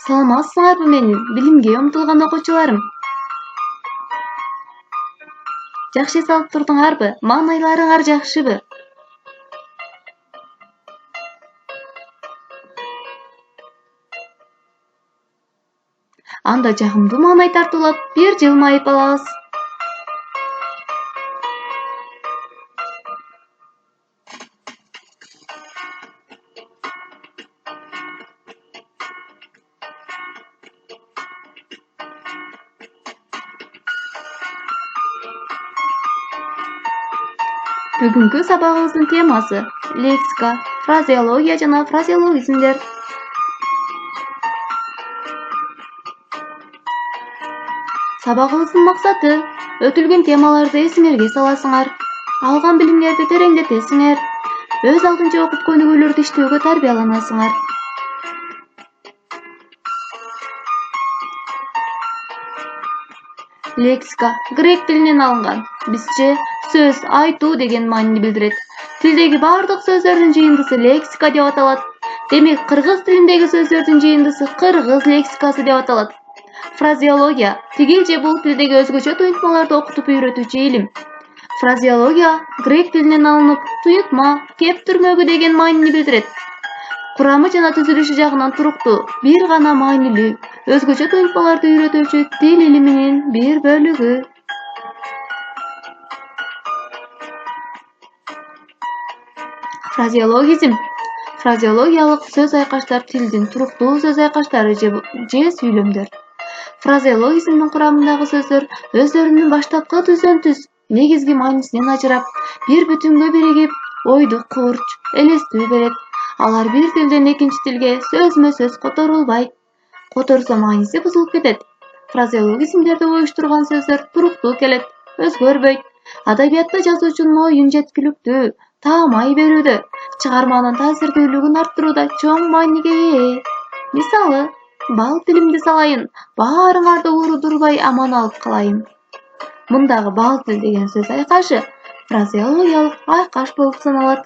Саламатсыңарбы менин билимге умтулган окуучуларым? Жакшы эс алып турдуңарбы? Маанайларыңар жакшыбы? Анда жагымдуу маанай тартуулап, бир жылмайып алабыз. Бүгүнкү сабагыбыздын темасы лексика, фразеология жана фразеологизмдер. Сабагыбыздын максаты өтүлгөн темаларды эсиңерге саласыңар, алган билимдерди тереңдетесиңер, өз алдынча окуп көнүгүүлөрдү иштөөгө тарбияланасыңар. Лексика грек тилинен алынган. Бизче сөз, айтуу деген маанини билдирет. Тилдеги бардык сөздөрдүн жыйындысы лексика деп аталат. Демек, кыргыз тилиндеги сөздөрдүн жыйындысы кыргыз лексикасы деп аталат. Фразеология тигилже бул тилдеги өзгөчө туюнтмаларды окутуп үйрөтүүчү илим. Фразеология грек тилинен алынып, туюнтма, кептирмөгү деген маанини билдирет. Курамы жана түзүлүшү жагынан туруктуу, бир гана маанилүү, өзгөчө туюнтмаларды үйрөтүүчү тил илиминин бир бөлүгү. Фразеологизм фразеологиялык сөз айкаштар тилдин туруктуу сөз айкаштары же сүйлөмдөр. Фразеологизмдин курамындагы сөздөр өздөрүнүн баштапкы түздөн-түз негизги маанисинен ажырап, бир бүтүнгө биригип, ойду курч, элестүү берет. Алар бир тилден экинчи тилге сөзмө-сөз которулбайт. Которсо мааниси бузулуп кетет. Фразеологизмдерди уюштурган сөздөр туруктуу келет, өзгөрбөйт. Адабиятта жазуучунун оюн жеткиликтүү, таамай берүүдө, чыгарманын таасирдүүлүгүн арттырууда чоң мааниге ээ. Мисалы, бал тилимди салайын, баарыңарды уурудурбай аман алып калайын. Мындагы бал тил деген сөз айкашы фразеологиялык айкаш болуп саналат.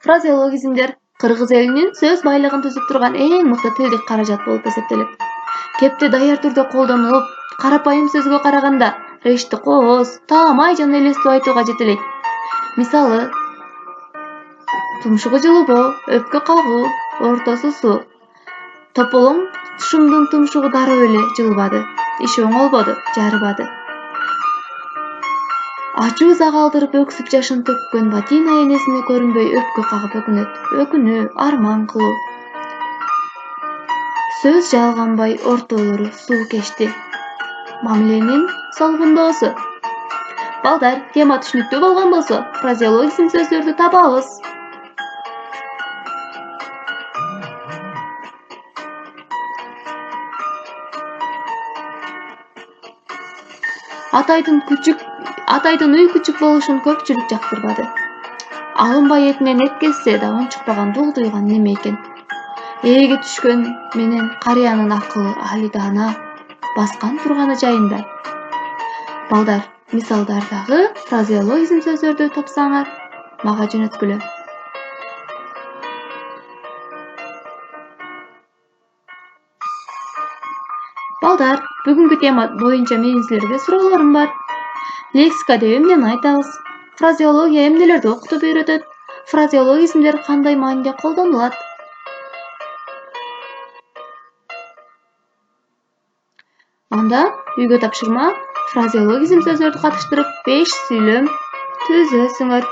Фразеологизмдер кыргыз элинин сөз байлыгын түзүп турган эң мыкты тилдик каражат болуп эсептелет. Кепте даяр түрдө колдонулуп, карапайым сөзгө караганда решти кооз, таамай жана элестүү айтууга жетелейт. Мисалы, тумшугу жылыбоо, өпкө кагуу, ортосу суу. Тополоң тушумдун тумшугу дароо эле жылбады, иши оңолбоду, жарыбады. Ачуу загалдырып өксүп жашын төккөн Батина энесине көрүнбөй өпкө кагып өкүнөт. Өкүнүү, арман кылуу. Сөз жалганбай ортолору суу кечти. Мамиленин солгундоосу. Балдар, тема түшүнүктүү болгон болсо, фразеологизм сөздөрдү табабыз. Атайдын үй күчүк болушун көпчүлүк жактырбады. Алынбай этинен эт kesсе да унчукпаган дулдуйган неме экен. Ээге түшкөн менен карыянын акылы али даана, баскан турганы жайында. Балдар, мисалдардагы фразеологизм сөздөрдү тапсаңар, мага жөнөткүлө. Балдар, бүгүнкү тема боюнча менин силерге суроолорум бар. Лексика деп эмнени айтабыз? Фразеология эмнелерди окутуп үйрөтөт? Фразеологизмдер кандай мааниде колдонулат? Анда үйгө тапшырма фразеологизм сөздөрдү катыштырып 5 сүйлөм түзөсүңөр.